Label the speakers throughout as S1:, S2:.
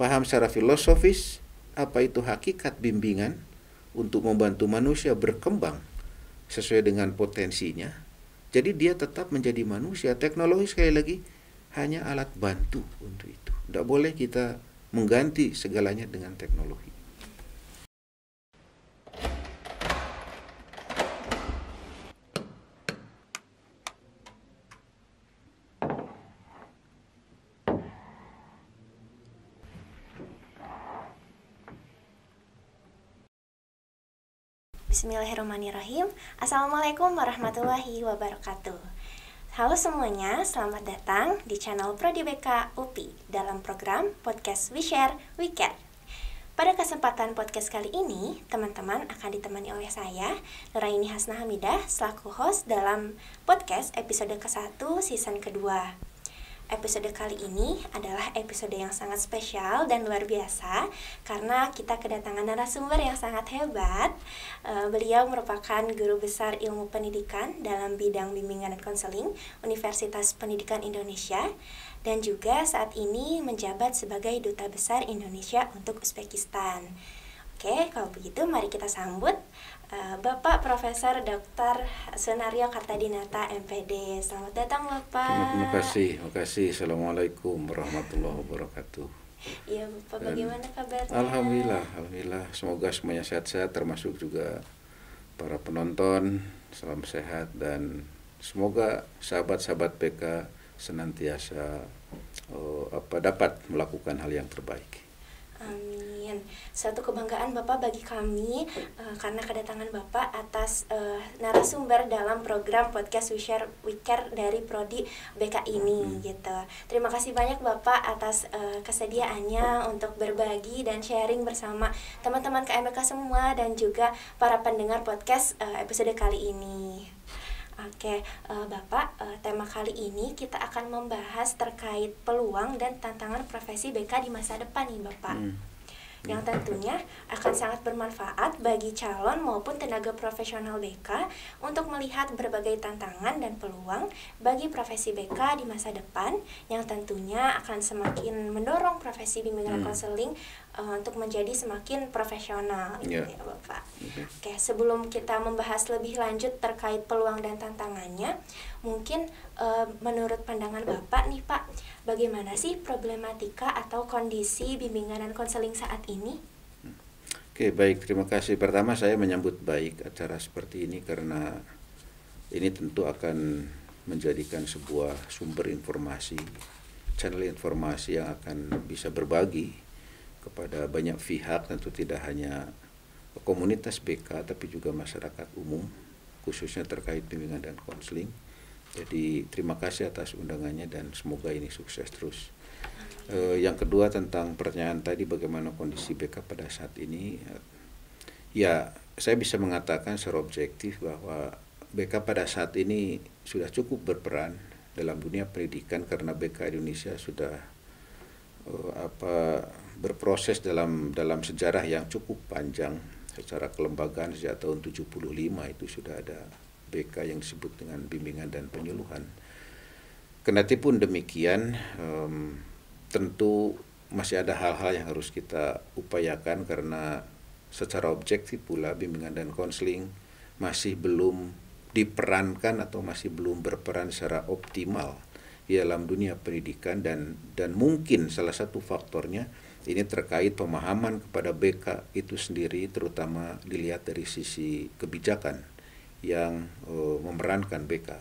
S1: paham secara filosofis apa itu hakikat bimbingan untuk membantu manusia berkembang sesuai dengan potensinya. Jadi dia tetap menjadi manusia. Teknologi sekali lagi hanya alat bantu untuk itu. Tidak boleh kita mengganti segalanya dengan teknologi.
S2: Bismillahirrahmanirrahim. Assalamualaikum warahmatullahi wabarakatuh. Halo semuanya, selamat datang di channel Prodi BK UPI dalam program Podcast We Share, We Care. Pada kesempatan podcast kali ini, teman-teman akan ditemani oleh saya, Nuraini Hasna Hamidah, selaku host dalam podcast episode ke-1 season kedua. Episode kali ini adalah episode yang sangat spesial dan luar biasa karena kita kedatangan narasumber yang sangat hebat. Beliau merupakan guru besar ilmu pendidikan dalam bidang bimbingan dan konseling Universitas Pendidikan Indonesia dan juga saat ini menjabat sebagai Duta Besar Indonesia untuk Uzbekistan. Oke, kalau begitu mari kita sambut Bapak Profesor Dr. Sunario Kartadinata MPD. Selamat datang Bapak.
S1: Terima kasih. Assalamualaikum warahmatullahi wabarakatuh.
S2: Iya Bapak, bagaimana kabarnya?
S1: Alhamdulillah. Semoga semuanya sehat-sehat, termasuk juga para penonton. Salam sehat dan semoga sahabat-sahabat PK senantiasa dapat melakukan hal yang terbaik.
S2: Amin. Suatu kebanggaan Bapak bagi kami karena kedatangan Bapak atas narasumber dalam program podcast We Share We Care dari Prodi BK ini gitu. Terima kasih banyak Bapak atas kesediaannya untuk berbagi dan sharing bersama teman-teman KMBK semua dan juga para pendengar podcast episode kali ini. Oke, Bapak, tema kali ini kita akan membahas terkait peluang dan tantangan profesi BK di masa depan nih Bapak. Yang tentunya akan sangat bermanfaat bagi calon maupun tenaga profesional BK untuk melihat berbagai tantangan dan peluang bagi profesi BK di masa depan yang tentunya akan semakin mendorong profesi bimbingan konseling untuk menjadi semakin profesional gitu ya Bapak. Oke, sebelum kita membahas lebih lanjut terkait peluang dan tantangannya, mungkin menurut pandangan Bapak nih Pak, bagaimana sih problematika atau kondisi bimbingan dan konseling saat ini?
S1: Oke, baik. Terima kasih. Pertama saya menyambut baik acara seperti ini karena ini tentu akan menjadikan sebuah sumber informasi, channel informasi yang akan bisa berbagi kepada banyak pihak, tentu tidak hanya komunitas BK tapi juga masyarakat umum, khususnya terkait bimbingan dan konseling. Jadi terima kasih atas undangannya dan semoga ini sukses terus. Yang kedua tentang pertanyaan tadi bagaimana kondisi BK pada saat ini, ya saya bisa mengatakan secara objektif bahwa BK pada saat ini sudah cukup berperan dalam dunia pendidikan karena BK Indonesia sudah berproses dalam sejarah yang cukup panjang secara kelembagaan. Sejak tahun 75 itu sudah ada BK yang disebut dengan bimbingan dan penyuluhan. Kendatipun demikian, tentu masih ada hal-hal yang harus kita upayakan karena secara objektif pula bimbingan dan konseling masih belum diperankan atau masih belum berperan secara optimal di dalam dunia pendidikan dan mungkin salah satu faktornya ini terkait pemahaman kepada BK itu sendiri, terutama dilihat dari sisi kebijakan yang memerankan BK.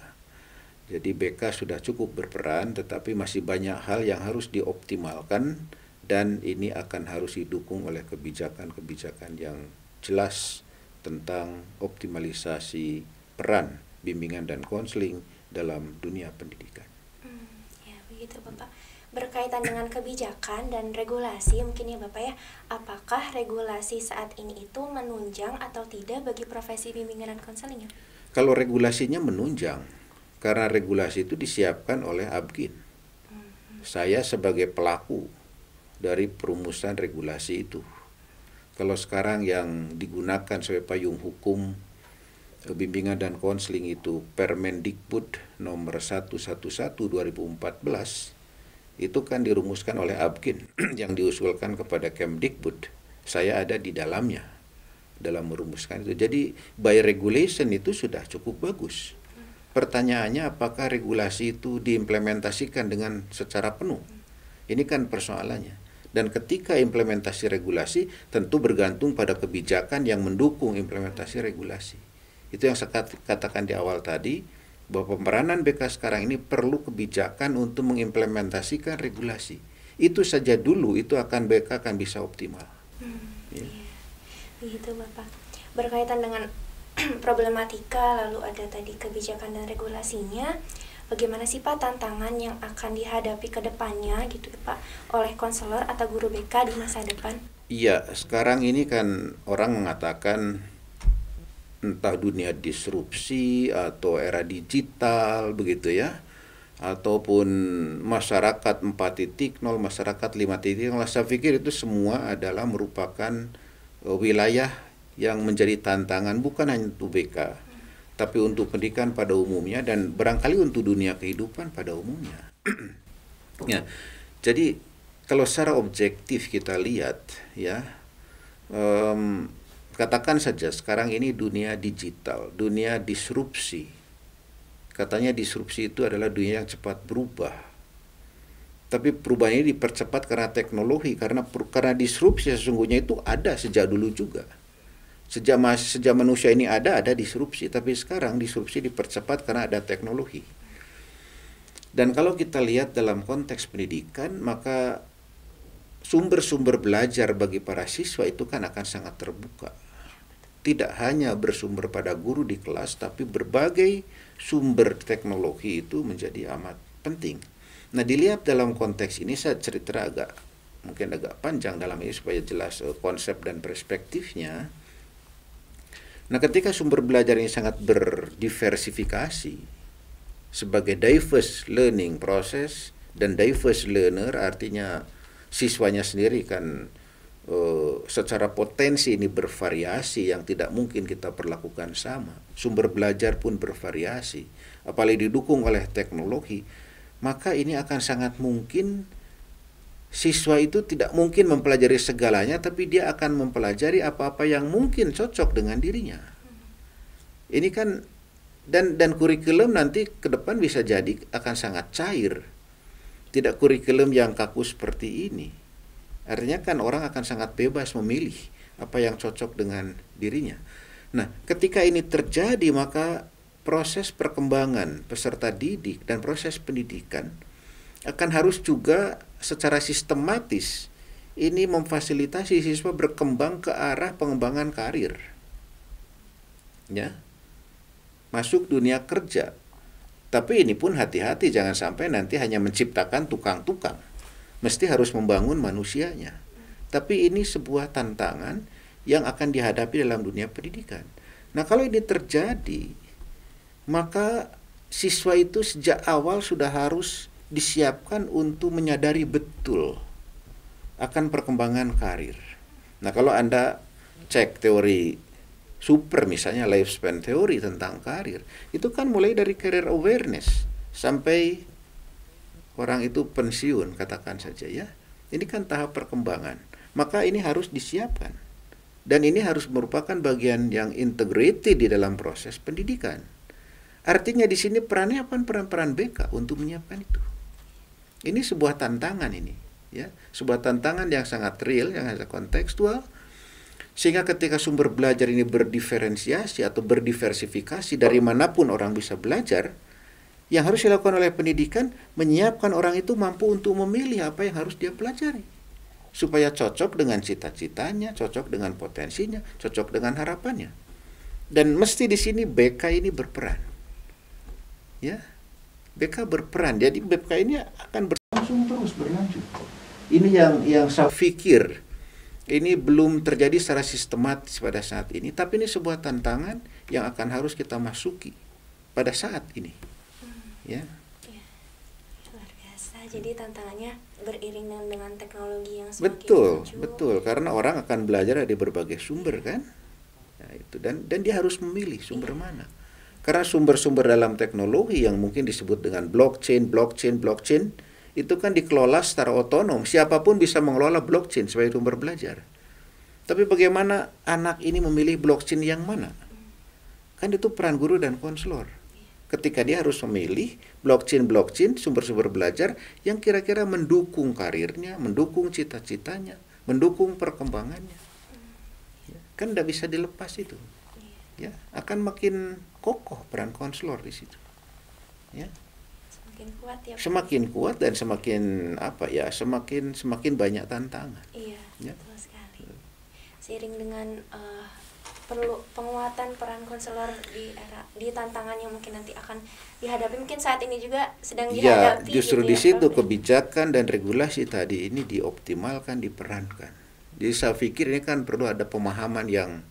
S1: Jadi BK sudah cukup berperan tetapi masih banyak hal yang harus dioptimalkan dan ini akan harus didukung oleh kebijakan-kebijakan yang jelas tentang optimalisasi peran bimbingan dan konseling dalam dunia pendidikan.
S2: Ya begitu Bapak. Berkaitan dengan kebijakan dan regulasi mungkin ya Bapak ya, apakah regulasi saat ini itu menunjang atau tidak bagi profesi bimbingan dan konseling ya?
S1: Kalau regulasinya menunjang, karena regulasi itu disiapkan oleh Abgin. Saya sebagai pelaku dari perumusan regulasi itu. Kalau sekarang yang digunakan sebagai payung hukum bimbingan dan konseling itu Permendikbud nomor 111 2014, Itu kan dirumuskan oleh Abkin yang diusulkan kepada Kemdikbud. Saya ada di dalamnya dalam merumuskan itu. Jadi by regulation itu sudah cukup bagus. Pertanyaannya apakah regulasi itu diimplementasikan dengan secara penuh? Ini kan persoalannya. Dan ketika implementasi regulasi tentu bergantung pada kebijakan yang mendukung implementasi regulasi. Itu yang saya katakan di awal tadi, bahwa pemeranan BK sekarang ini perlu kebijakan untuk mengimplementasikan regulasi. Itu saja dulu, itu akan BK akan bisa optimal. Ya.
S2: Iya. Begitu Bapak. Berkaitan dengan problematika, lalu ada tadi kebijakan dan regulasinya, bagaimana sih Pak tantangan yang akan dihadapi ke depannya gitu Pak oleh konselor atau guru BK di masa depan?
S1: Iya, sekarang ini kan orang mengatakan entah dunia disrupsi atau era digital begitu ya, ataupun masyarakat 4.0, masyarakat 5.0. Saya pikir itu semua adalah merupakan wilayah yang menjadi tantangan bukan hanya untuk BK, tapi untuk pendidikan pada umumnya dan barangkali untuk dunia kehidupan pada umumnya. Ya, jadi kalau secara objektif kita lihat ya, katakan saja sekarang ini dunia digital, dunia disrupsi. Katanya disrupsi itu adalah dunia yang cepat berubah. Tapi perubahan ini dipercepat karena teknologi, karena disrupsi sesungguhnya itu ada sejak dulu juga. Sejak manusia ini ada disrupsi, tapi sekarang disrupsi dipercepat karena ada teknologi. Dan kalau kita lihat dalam konteks pendidikan, maka sumber-sumber belajar bagi para siswa itu kan akan sangat terbuka. Tidak hanya bersumber pada guru di kelas, tapi berbagai sumber teknologi itu menjadi amat penting. Nah, dilihat dalam konteks ini, saya cerita mungkin agak panjang dalam ini supaya jelas konsep dan perspektifnya. Nah, ketika sumber belajar ini sangat berdiversifikasi sebagai diverse learning process, dan diverse learner artinya siswanya sendiri kan secara potensi ini bervariasi yang tidak mungkin kita perlakukan sama. Sumber belajar pun bervariasi, apalagi didukung oleh teknologi, maka ini akan sangat mungkin siswa itu tidak mungkin mempelajari segalanya, tapi dia akan mempelajari apa-apa yang mungkin cocok dengan dirinya. Ini kan dan kurikulum nanti ke depan bisa jadi akan sangat cair. Tidak kurikulum yang kaku seperti ini. Artinya kan orang akan sangat bebas memilih apa yang cocok dengan dirinya. Nah, ketika ini terjadi, maka proses perkembangan peserta didik dan proses pendidikan akan harus juga secara sistematis ini memfasilitasi siswa berkembang ke arah pengembangan karir. Ya. Masuk dunia kerja. Tapi ini pun hati-hati, jangan sampai nanti hanya menciptakan tukang-tukang. Mesti harus membangun manusianya. Tapi ini sebuah tantangan yang akan dihadapi dalam dunia pendidikan. Nah, kalau ini terjadi, maka siswa itu sejak awal sudah harus disiapkan untuk menyadari betul akan perkembangan karir. Nah, kalau Anda cek teori super misalnya lifespan theory tentang karir, itu kan mulai dari career awareness sampai orang itu pensiun, katakan saja ya. Ini kan tahap perkembangan. Maka ini harus disiapkan. Dan ini harus merupakan bagian yang integrated di dalam proses pendidikan. Artinya di sini perannya apa? Peran BK untuk menyiapkan itu. Ini sebuah tantangan ini, ya. Sebuah tantangan yang sangat real, yang sangat kontekstual. Sehingga ketika sumber belajar ini berdiferensiasi atau berdiversifikasi dari manapun orang bisa belajar, yang harus dilakukan oleh pendidikan menyiapkan orang itu mampu untuk memilih apa yang harus dia pelajari supaya cocok dengan cita-citanya, cocok dengan potensinya, cocok dengan harapannya. Dan mesti di sini BK ini berperan. Ya. BK berperan. Jadi BK ini akan berlangsung terus berlanjut. Ini yang saya pikir ini belum terjadi secara sistematis pada saat ini, tapi ini sebuah tantangan yang akan harus kita masuki pada saat ini. Ya.
S2: Luar biasa. Jadi tantangannya beriring dengan teknologi yang semakin maju.
S1: Betul, karena orang akan belajar dari berbagai sumber kan. Nah, itu dan dia harus memilih sumber mana. Karena sumber-sumber dalam teknologi yang mungkin disebut dengan blockchain itu kan dikelola secara otonom. Siapapun bisa mengelola blockchain sebagai sumber belajar. Tapi bagaimana anak ini memilih blockchain yang mana? Kan itu peran guru dan konselor. Ketika dia harus memilih blockchain sumber-sumber belajar yang kira-kira mendukung karirnya, mendukung cita-citanya, mendukung perkembangannya. Kan tidak bisa dilepas itu. Ya, akan makin kokoh peran konselor di situ. Ya.
S2: Semakin kuat ya.
S1: Semakin kuat dan semakin semakin banyak tantangan.
S2: Iya,
S1: ya.
S2: Betul sekali. Seiring dengan perlu penguatan peran konselor di tantangan yang mungkin nanti akan dihadapi, mungkin saat ini juga sedang dihadapi.
S1: Ya, justru
S2: gitu
S1: di situ
S2: Prof.
S1: kebijakan dan regulasi tadi ini dioptimalkan, diperankan. Jadi saya pikir ini kan perlu ada pemahaman yang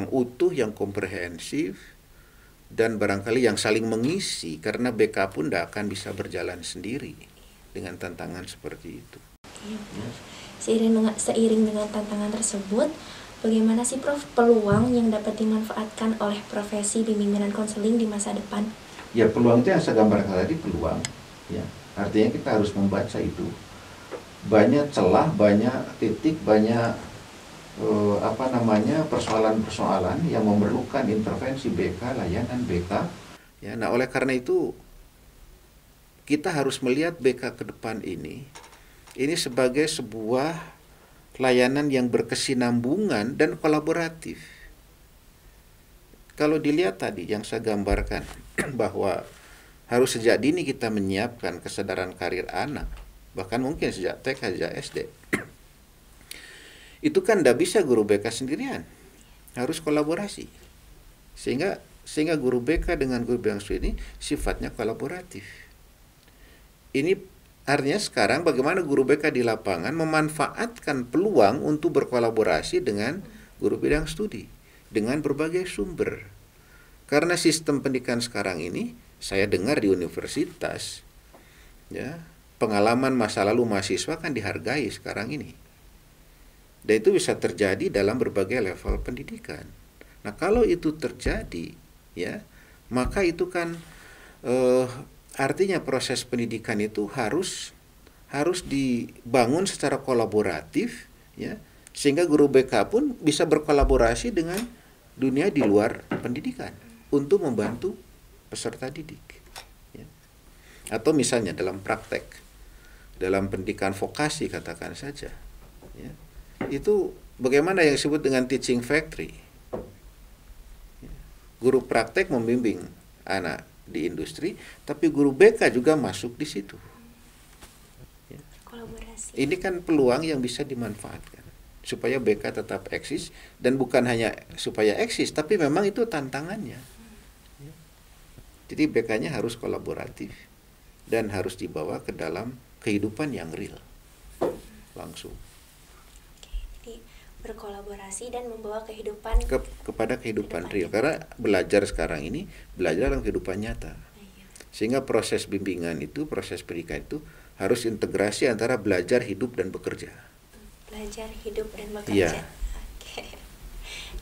S1: utuh, yang komprehensif, dan barangkali yang saling mengisi, karena BK pun tidak akan bisa berjalan sendiri dengan tantangan seperti itu.
S2: Iya, Prof. Seiring dengan tantangan tersebut, bagaimana sih Prof peluang yang dapat dimanfaatkan oleh profesi bimbingan dan konseling di masa depan?
S1: Ya, peluang itu yang saya gambarkan tadi, peluang. Ya, artinya kita harus membaca itu. Banyak celah, banyak titik, banyak persoalan-persoalan yang memerlukan intervensi BK, layanan BK. Ya, nah oleh karena itu kita harus melihat BK ke depan ini sebagai sebuah layanan yang berkesinambungan dan kolaboratif. Kalau dilihat tadi yang saya gambarkan bahwa harus sejak dini kita menyiapkan kesadaran karir anak, bahkan mungkin sejak TK, sejak SD. Itu kan tidak bisa guru BK sendirian, harus kolaborasi. Sehingga guru BK dengan guru BK ini sifatnya kolaboratif. Ini artinya sekarang bagaimana guru BK di lapangan memanfaatkan peluang untuk berkolaborasi dengan guru bidang studi dengan berbagai sumber. Karena sistem pendidikan sekarang ini, saya dengar di universitas, ya, pengalaman masa lalu mahasiswa kan dihargai sekarang ini. Dan itu bisa terjadi dalam berbagai level pendidikan. Nah, kalau itu terjadi, ya, maka itu kan artinya proses pendidikan itu harus dibangun secara kolaboratif, ya, sehingga guru BK pun bisa berkolaborasi dengan dunia di luar pendidikan untuk membantu peserta didik. Ya. Atau misalnya dalam praktek, dalam pendidikan vokasi katakan saja, ya, itu bagaimana yang disebut dengan teaching factory. Ya. Guru praktek membimbing anak di industri, tapi guru BK juga masuk di situ. Ya.
S2: Kolaborasi.
S1: Ini kan peluang yang bisa dimanfaatkan supaya BK tetap eksis, dan bukan hanya supaya eksis, tapi memang itu tantangannya. Ya. Jadi BK-nya harus kolaboratif dan harus dibawa ke dalam kehidupan yang real langsung.
S2: Berkolaborasi dan membawa kehidupan
S1: kepada kehidupan real, karena belajar sekarang ini belajar dalam kehidupan nyata. Sehingga proses bimbingan itu, proses pendidikan itu harus integrasi antara belajar, hidup, dan bekerja.
S2: Belajar, hidup, dan bekerja.
S1: Iya.
S2: Oke.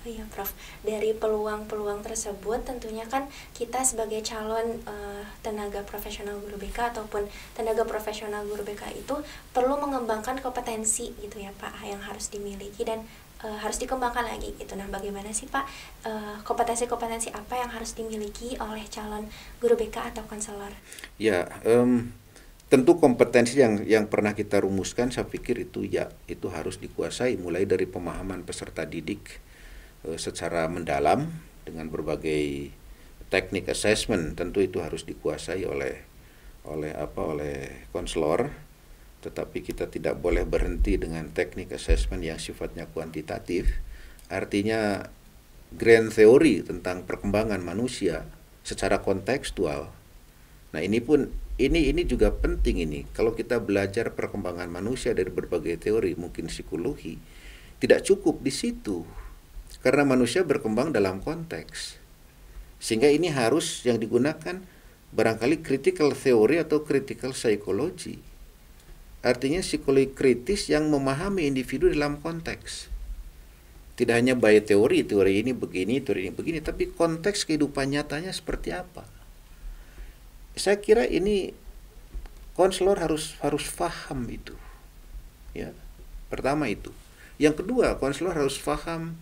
S2: Oh iya Prof, dari peluang-peluang tersebut tentunya kan kita sebagai calon tenaga profesional guru BK ataupun tenaga profesional guru BK itu perlu mengembangkan kompetensi gitu ya Pak, yang harus dimiliki dan harus dikembangkan lagi gitu. Nah, bagaimana sih Pak kompetensi-kompetensi apa yang harus dimiliki oleh calon guru BK atau konselor?
S1: Ya, tentu kompetensi yang pernah kita rumuskan, saya pikir itu harus dikuasai, mulai dari pemahaman peserta didik secara mendalam dengan berbagai teknik assessment. Tentu itu harus dikuasai oleh konselor, tetapi kita tidak boleh berhenti dengan teknik assessment yang sifatnya kuantitatif. Artinya grand theory tentang perkembangan manusia secara kontekstual. Nah, ini juga penting ini. Kalau kita belajar perkembangan manusia dari berbagai teori, mungkin psikologi, tidak cukup di situ. Karena manusia berkembang dalam konteks. Sehingga ini harus yang digunakan barangkali critical theory atau critical psychology. Artinya psikologi kritis yang memahami individu dalam konteks. Tidak hanya by teori ini begini, teori ini begini, tapi konteks kehidupan nyatanya seperti apa. Saya kira ini konselor harus paham itu. Ya, pertama itu. Yang kedua, konselor harus paham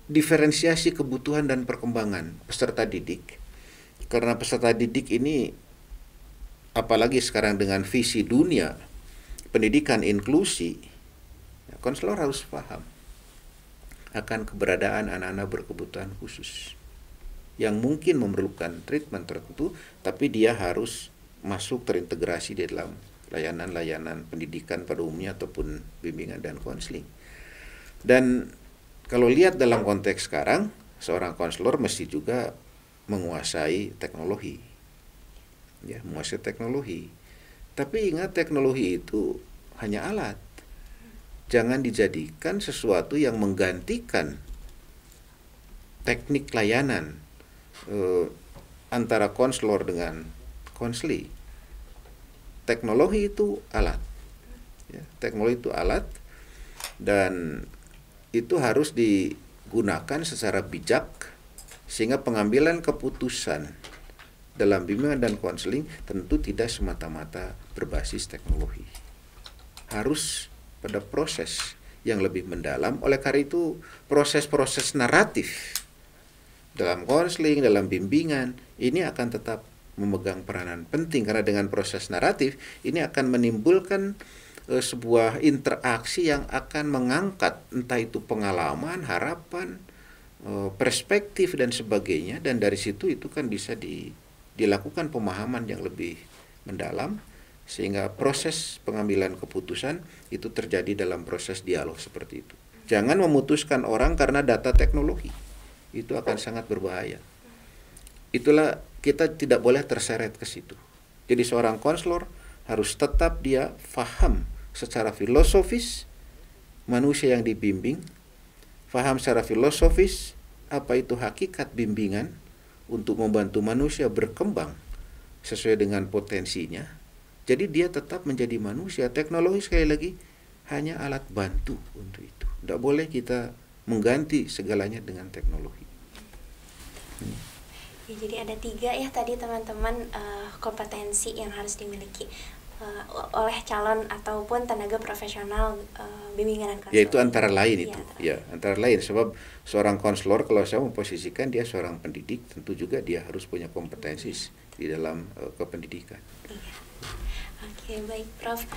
S1: diferensiasi kebutuhan dan perkembangan peserta didik. Karena peserta didik ini, apalagi sekarang dengan visi dunia pendidikan inklusi, konselor harus paham akan keberadaan anak-anak berkebutuhan khusus yang mungkin memerlukan treatment tertentu, tapi dia harus masuk terintegrasi di dalam layanan-layanan pendidikan pada umumnya ataupun bimbingan dan konseling. Dan kalau lihat dalam konteks sekarang, seorang konselor mesti juga menguasai teknologi. Ya, menguasai teknologi. Tapi ingat, teknologi itu hanya alat. Jangan dijadikan sesuatu yang menggantikan teknik layanan antara konselor dengan konseli. Teknologi itu alat. Ya, teknologi itu alat dan itu harus digunakan secara bijak sehingga pengambilan keputusan dalam bimbingan dan konseling tentu tidak semata-mata berbasis teknologi. Harus pada proses yang lebih mendalam. Oleh karena itu, proses-proses naratif dalam konseling, dalam bimbingan, ini akan tetap memegang peranan penting, karena dengan proses naratif ini akan menimbulkan sebuah interaksi yang akan mengangkat entah itu pengalaman, harapan, perspektif dan sebagainya, dan dari situ itu kan bisa dilakukan pemahaman yang lebih mendalam sehingga proses pengambilan keputusan itu terjadi dalam proses dialog seperti itu. Jangan memutuskan orang karena data teknologi. Itu akan sangat berbahaya. Itulah, kita tidak boleh terseret ke situ. Jadi seorang konselor harus tetap dia faham secara filosofis manusia yang dibimbing, faham secara filosofis apa itu hakikat bimbingan untuk membantu manusia berkembang sesuai dengan potensinya. Jadi dia tetap menjadi manusia. Teknologi sekali lagi hanya alat bantu untuk itu. Tidak boleh kita mengganti segalanya dengan teknologi.
S2: Ya, jadi ada 3 ya tadi teman-teman kompetensi yang harus dimiliki oleh calon ataupun tenaga profesional bimbingan dan konseling.
S1: Ya, itu antara lain itu. Ya, antara lain, sebab seorang konselor kalau saya memposisikan dia seorang pendidik, tentu juga dia harus punya kompetensi di dalam kependidikan.
S2: Iya. Oke, baik Prof.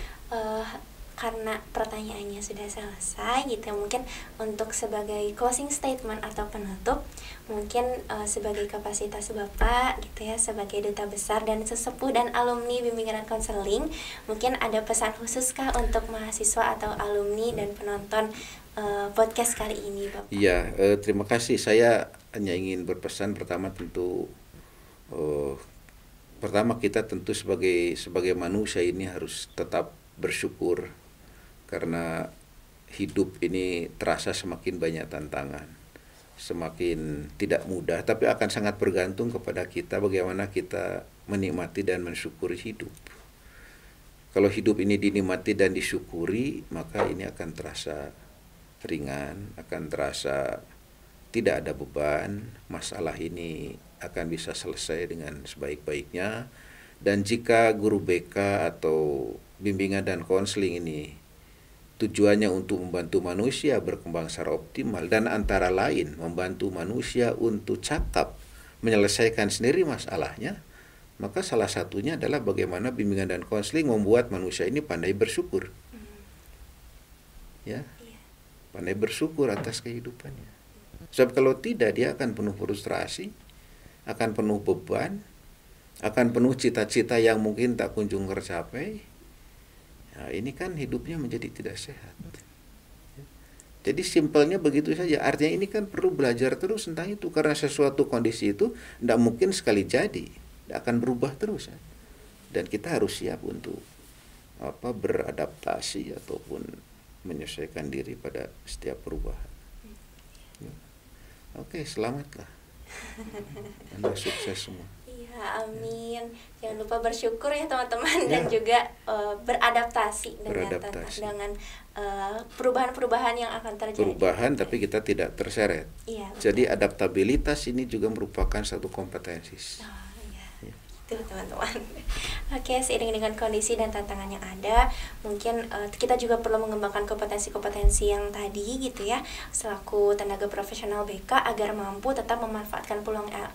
S2: Karena pertanyaannya sudah selesai gitu, mungkin untuk sebagai closing statement atau penutup, mungkin sebagai kapasitas Bapak gitu ya, sebagai duta besar dan sesepuh dan alumni bimbingan dan konseling, mungkin ada pesan khusus kah untuk mahasiswa atau alumni dan penonton podcast kali ini, Bapak?
S1: Iya, terima kasih. Saya hanya ingin berpesan, pertama tentu pertama kita tentu sebagai manusia ini harus tetap bersyukur, karena hidup ini terasa semakin banyak tantangan, semakin tidak mudah, tapi akan sangat bergantung kepada kita bagaimana kita menikmati dan mensyukuri hidup. Kalau hidup ini dinikmati dan disyukuri, maka ini akan terasa ringan, akan terasa tidak ada beban, masalah ini akan bisa selesai dengan sebaik-baiknya. Dan jika guru BK atau bimbingan dan konseling ini tujuannya untuk membantu manusia berkembang secara optimal dan antara lain membantu manusia untuk cakap menyelesaikan sendiri masalahnya, maka salah satunya adalah bagaimana bimbingan dan konseling membuat manusia ini pandai bersyukur. Ya, pandai bersyukur atas kehidupannya. Sebab kalau tidak, dia akan penuh frustrasi, akan penuh beban, akan penuh cita-cita yang mungkin tak kunjung tercapai. Nah, ini kan hidupnya menjadi tidak sehat. Jadi simpelnya begitu saja. Artinya ini kan perlu belajar terus tentang itu, karena sesuatu kondisi itu tidak mungkin sekali jadi, akan berubah terus. Dan kita harus siap untuk beradaptasi ataupun menyesuaikan diri pada setiap perubahan. Oke, selamatlah. Anda sukses semua.
S2: Iya, amin. Jangan lupa bersyukur ya teman-teman, dan juga beradaptasi dengan perubahan-perubahan yang akan terjadi.
S1: Perubahan, tapi kita tidak terseret.
S2: Iya,
S1: jadi adaptabilitas ini juga merupakan satu kompetensi.
S2: Oh, iya. Tuh teman-teman. Oke, seiring dengan kondisi dan tantangan yang ada, mungkin kita juga perlu mengembangkan kompetensi-kompetensi yang tadi gitu ya, selaku tenaga profesional BK agar mampu tetap memanfaatkan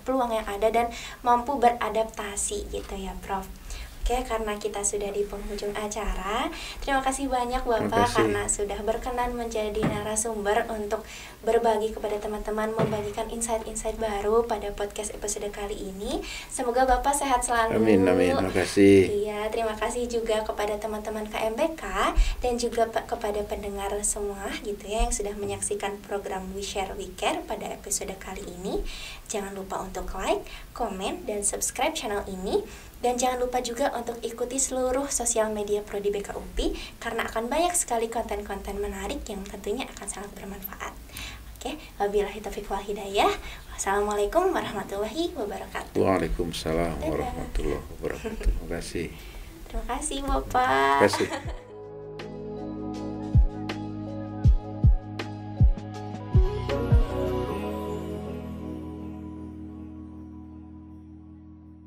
S2: peluang yang ada dan mampu beradaptasi gitu ya, Prof. Oke, karena kita sudah di penghujung acara, terima kasih banyak Bapak karena sudah berkenan menjadi narasumber untuk berbagi kepada teman-teman, membagikan insight-insight baru pada podcast episode kali ini. Semoga Bapak sehat selalu.
S1: Amin, terima kasih.
S2: Iya, terima kasih juga kepada teman-teman KMBK dan juga kepada pendengar semua gitu ya yang sudah menyaksikan program We Share We Care pada episode kali ini. Jangan lupa untuk like, komen, dan subscribe channel ini. Dan jangan lupa juga untuk ikuti seluruh sosial media Prodi BK UPI karena akan banyak sekali konten-konten menarik yang tentunya akan sangat bermanfaat. Oke, wabillahi taufiq wal hidayah. Wassalamualaikum warahmatullahi wabarakatuh.
S1: Waalaikumsalam warahmatullahi wabarakatuh. Terima kasih.
S2: Terima kasih Bapak.
S1: Terima kasih.